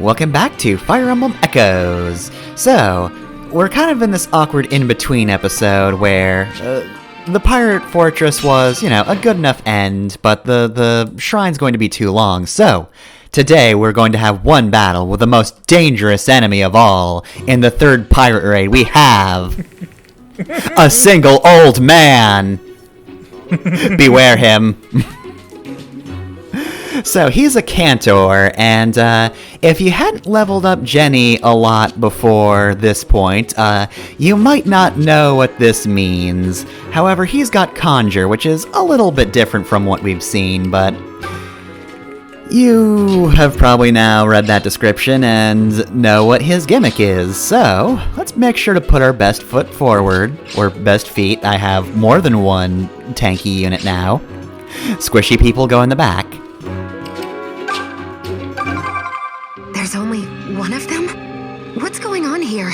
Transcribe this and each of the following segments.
welcome back to Fire Emblem Echoes. So, we're kind of in this awkward in-between episode where the pirate fortress was, a good enough end, but the shrine's going to be too long. So, today we're going to have one battle with the most dangerous enemy of all. In the third pirate raid, we have a single old man. Beware him. So, he's a cantor, and if you hadn't leveled up Jenny a lot before this point, you might not know what this means. However, he's got Conjure, which is a little bit different from what we've seen, but you have probably now read that description and know what his gimmick is. So, let's make sure to put our best foot forward, or best feet. I have more than one tanky unit now. Squishy people go in the back. There's only one of them? What's going on here?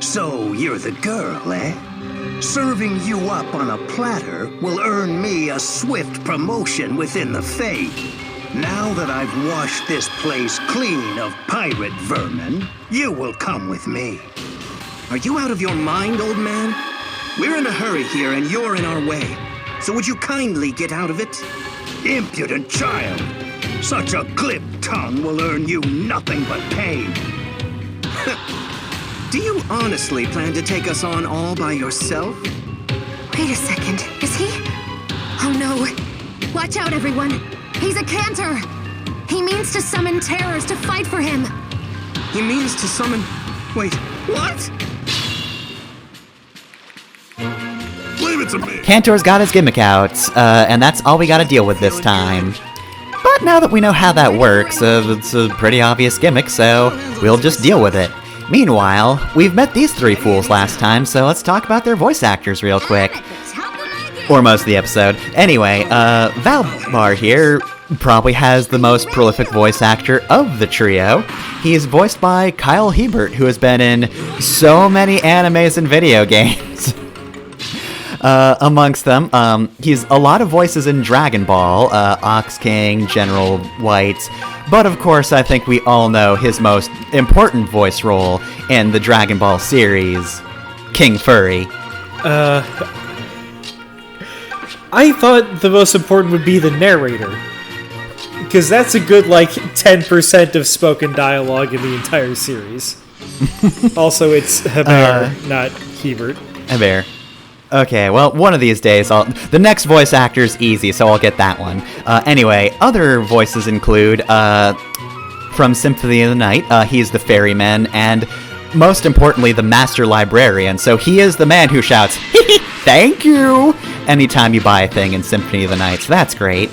So, you're the girl, eh? Serving you up on a platter will earn me a swift promotion within the Fae. Now that I've washed this place clean of pirate vermin, you will come with me. Are you out of your mind, old man? We're in a hurry here and you're in our way. So would you kindly get out of it? Impudent child! Such a clipped tongue will earn you nothing but pain. Do you honestly plan to take us on all by yourself? Wait a second, is he? Oh no. Watch out, everyone. He's a cantor. He means to summon terrors to fight for him. He means to summon... Wait, what? Leave it to me. Cantor's got his gimmick out, and that's all we gotta deal with this time. But now that we know how that works, it's a pretty obvious gimmick, so we'll just deal with it. Meanwhile, we've met these three fools last time, so let's talk about their voice actors real quick. Or most of the episode. Anyway, Valbar here probably has the most prolific voice actor of the trio. He is voiced by Kyle Hebert, who has been in so many animes and video games. Amongst them, he's a lot of voices in Dragon Ball, Ox King, General White, but of course I think we all know his most important voice role in the Dragon Ball series, King Furry. I thought the most important would be the narrator, because that's a good, 10% of spoken dialogue in the entire series. Also, it's Hebert, not Hebert. Hebert. Okay, well, one of these days, the next voice actor's easy, so I'll get that one. Anyway, other voices include, from Symphony of the Night, he's the ferryman, and most importantly, the master librarian, so he is the man who shouts, "Hee hee, thank you!" anytime you buy a thing in Symphony of the Night, so that's great.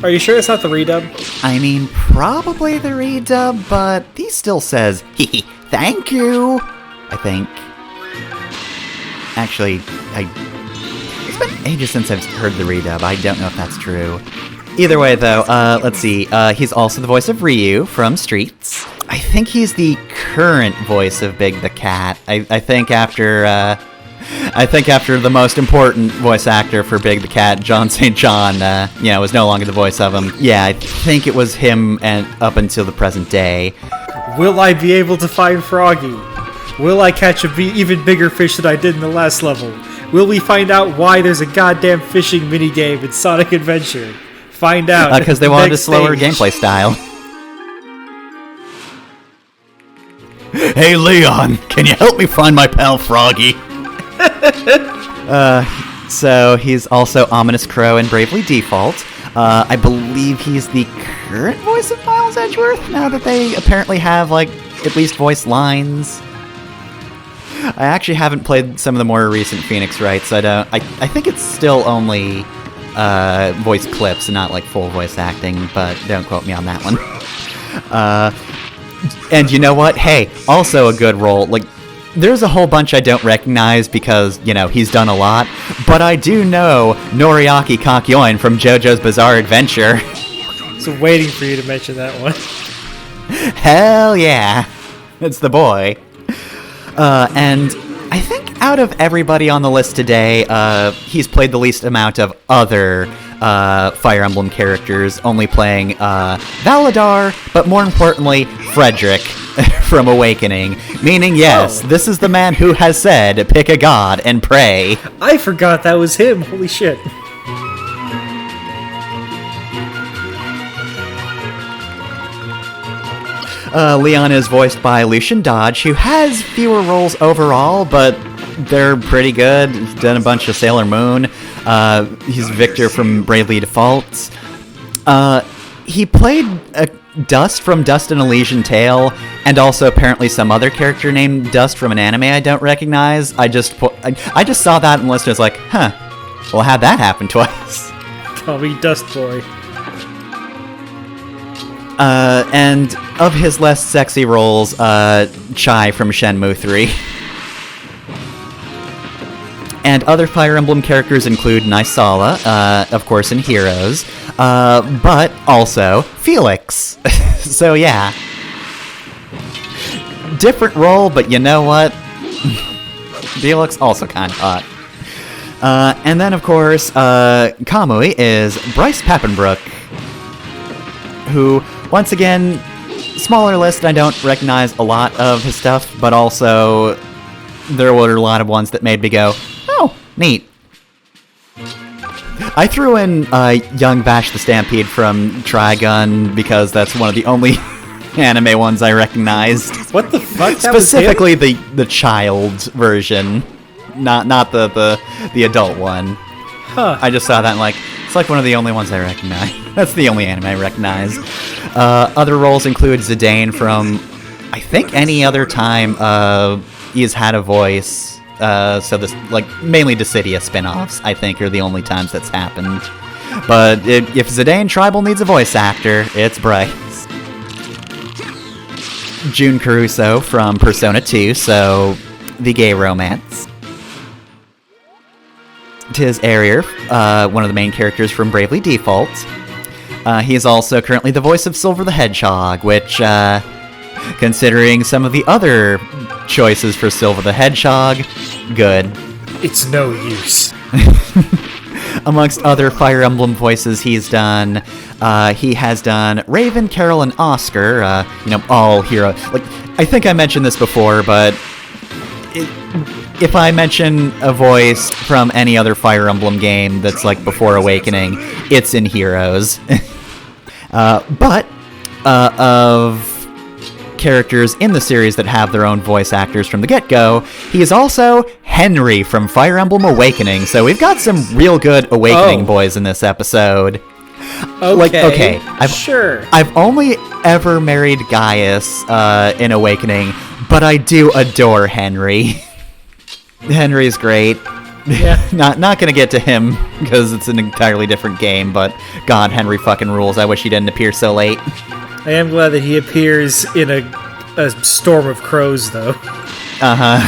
Are you sure it's not the redub? I mean, probably the redub, but he still says, "Hee hee, thank you!" I think. Actually, it's been ages since I've heard the redub. I don't know if that's true. Either way, though, let's see. He's also the voice of Ryu from Streets. I think he's the current voice of Big the Cat. I think after the most important voice actor for Big the Cat, John St. John, was no longer the voice of him. Yeah, I think it was him and up until the present day. Will I be able to find Froggy? Will I catch an even bigger fish than I did in the last level? Will we find out why there's a goddamn fishing minigame in Sonic Adventure? Find out. Because they wanted a slower gameplay style. Hey Leon, can you help me find my pal Froggy? So he's also Ominous Crow in Bravely Default. I believe he's the current voice of Miles Edgeworth, now that they apparently have, at least voice lines. I actually haven't played some of the more recent Phoenix Wrights, so I think it's still only voice clips and not full voice acting, but don't quote me on that one. And you know what? Hey, also a good role. There's a whole bunch I don't recognize because, he's done a lot, but I do know Noriaki Kakyoin from JoJo's Bizarre Adventure. So waiting for you to mention that one. Hell yeah. It's the boy. And I think out of everybody on the list today, he's played the least amount of other Fire Emblem characters, only playing Valadar, but more importantly, Frederick from Awakening. Meaning, yes, this is the man who has said, pick a god and pray. I forgot that was him. Holy shit. Leon is voiced by Lucian Dodge, who has fewer roles overall, but they're pretty good. He's done a bunch of Sailor Moon. He's Victor from Bravely Default. He played Dust from Dust and Elysian Tale, and also apparently some other character named Dust from an anime I don't recognize. I just saw that and was like, huh, well, how'd that happen twice? Call me Dust Boy. And of his less sexy roles, Chai from Shenmue 3. And other Fire Emblem characters include Nysala, of course in Heroes, but also Felix. So yeah. Different role, but you know what? Felix also kind of hot. And then, of course, Kamui is Bryce Papenbrook, who, once again, smaller list, I don't recognize a lot of his stuff, but also there were a lot of ones that made me go, oh, neat. I threw in Young Vash the Stampede from Trigun because that's one of the only anime ones I recognized. What the fuck? Specifically the child version, not the adult one. Huh. I just saw that and it's like one of the only ones I recognize. That's the only anime I recognize. Other roles include Zidane from, I think, any other time he has had a voice. So this, mainly Dissidia spin-offs, I think, are the only times that's happened. But if Zidane Tribal needs a voice actor, it's Bryce. Jun Caruso from Persona 2, so the gay romance. Tiz Arier, one of the main characters from Bravely Default. He is also currently the voice of Silver the Hedgehog, which, considering some of the other choices for Silver the Hedgehog, good. It's no use. Amongst other Fire Emblem voices he's done, he has done Raven, Carol, and Oscar, all hero. I think I mentioned this before, but if I mention a voice from any other Fire Emblem game that's before Awakening, it's in Heroes. But of characters in the series that have their own voice actors from the get-go, he is also Henry from Fire Emblem Awakening, so we've got some real good Awakening boys in this episode. Okay, sure. I've only ever married Gaius in Awakening, but I do adore Henry. Henry's great. Yeah. Not gonna get to him because it's an entirely different game, but God, Henry fucking rules. I wish he didn't appear so late. I am glad that he appears in a storm of crows, though. Uh-huh.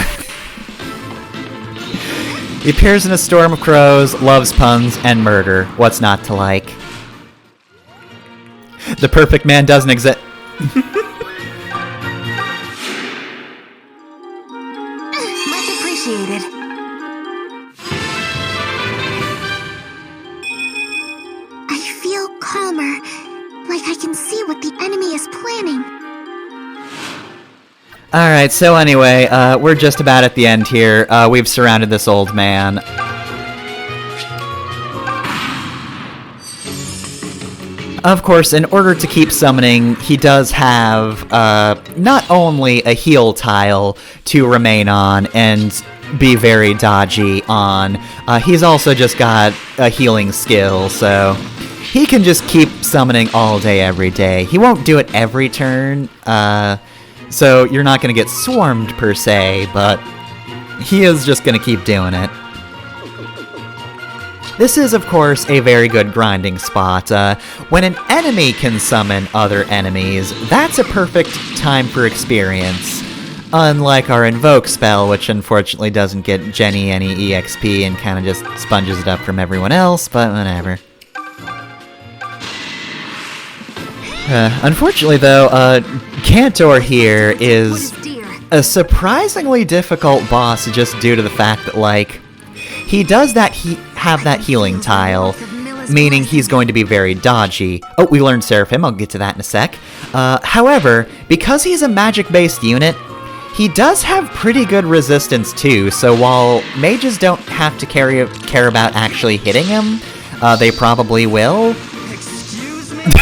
He appears in a storm of crows, loves puns, and murder. What's not to like? The perfect man doesn't exist. Much appreciated. I feel calmer, like I can see what the enemy is planning. Alright, so anyway, we're just about at the end here. We've surrounded this old man. Of course, in order to keep summoning, he does have not only a heal tile to remain on and be very dodgy on, he's also just got a healing skill, so he can just keep summoning all day, every day. He won't do it every turn, so you're not going to get swarmed per se, but he is just going to keep doing it. This is, of course, a very good grinding spot. When an enemy can summon other enemies, that's a perfect time for experience. Unlike our Invoke spell, which unfortunately doesn't get Jenny any EXP and kind of just sponges it up from everyone else, but whatever. Unfortunately, though, Cantor here is a surprisingly difficult boss just due to the fact that, he does have that healing tile, meaning he's going to be very dodgy. Oh, we learned Seraphim, I'll get to that in a sec. However, because he's a magic-based unit, he does have pretty good resistance too, so while mages don't have to care about actually hitting him, they probably will. Excuse me?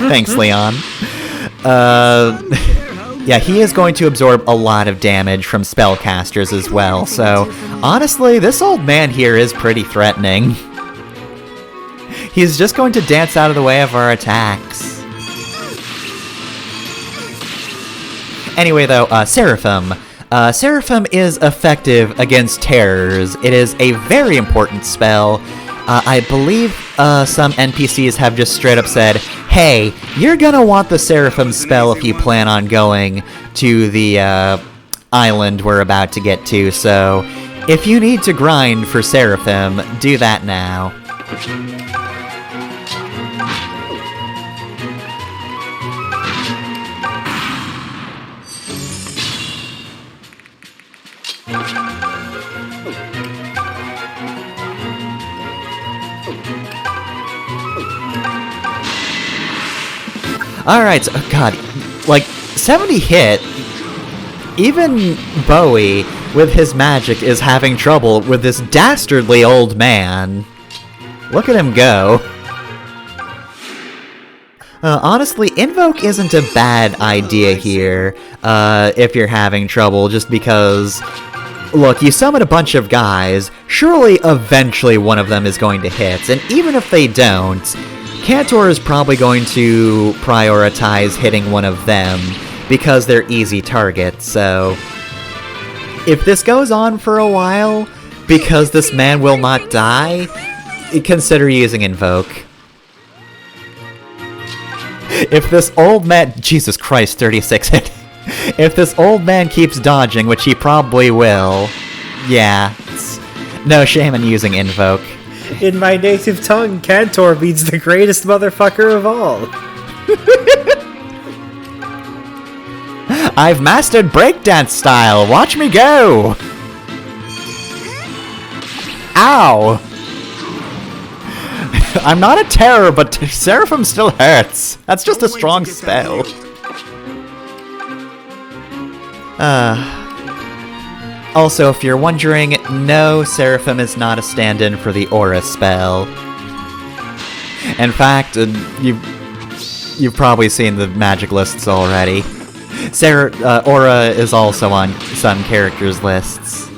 Thanks, Leon. Yeah, he is going to absorb a lot of damage from spellcasters as well, so honestly, this old man here is pretty threatening. He's just going to dance out of the way of our attacks. Anyway, though, Seraphim. Seraphim is effective against terrors. It is a very important spell. I believe some NPCs have just straight up said, hey, you're gonna want the Seraphim spell if you plan on going to the island we're about to get to, so if you need to grind for Seraphim, do that now. Alright, so, oh god, like, 70 hit, even Bowie, with his magic, is having trouble with this dastardly old man. Look at him go. Honestly, Invoke isn't a bad idea here, if you're having trouble, just because, look, you summon a bunch of guys, surely eventually one of them is going to hit, and even if they don't, Cantor is probably going to prioritize hitting one of them, because they're easy targets, so if this goes on for a while, because this man will not die, consider using Invoke. If this old man... Jesus Christ, 36 hit. If this old man keeps dodging, which he probably will, yeah, no shame in using Invoke. In my native tongue, Cantor means the greatest motherfucker of all. I've mastered breakdance style. Watch me go. Ow. I'm not a terror, but Seraphim still hurts. That's just a strong spell. Also, if you're wondering, no, Seraphim is not a stand-in for the Aura spell. In fact, you've probably seen the magic lists already. Aura is also on some characters' lists.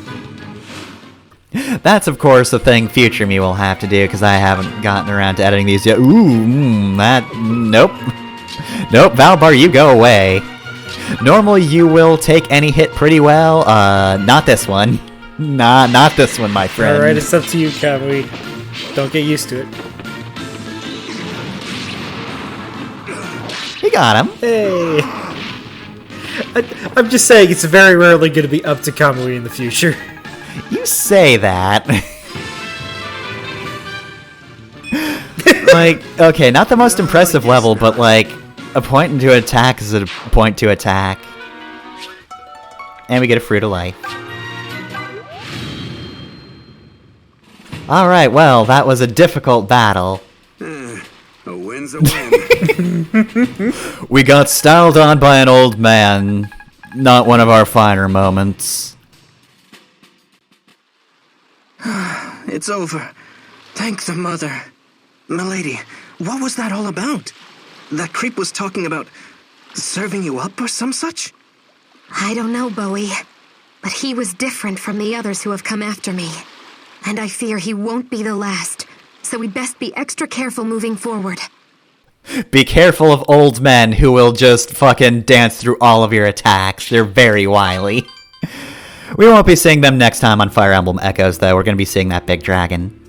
That's, of course, a thing future me will have to do, because I haven't gotten around to editing these yet. Ooh, nope. Nope, Valbar, you go away. Normally you will take any hit pretty well, not this one. Nah, not this one, my friend. Alright, it's up to you, Kamui. Don't get used to it. You got him. Hey! I'm just saying, it's very rarely going to be up to Kamui in the future. You say that. Like, okay, not the most impressive level, but like, a point into attack is a point to attack. And we get a fruit of life. Alright, well, that was a difficult battle. A win's a win. We got styled on by an old man. Not one of our finer moments. It's over. Thank the mother. Milady, what was that all about? That creep was talking about serving you up or some such? I don't know, Bowie. But he was different from the others who have come after me. And I fear he won't be the last. So we'd best be extra careful moving forward. Be careful of old men who will just fucking dance through all of your attacks. They're very wily. We won't be seeing them next time on Fire Emblem Echoes, though. We're going to be seeing that big dragon.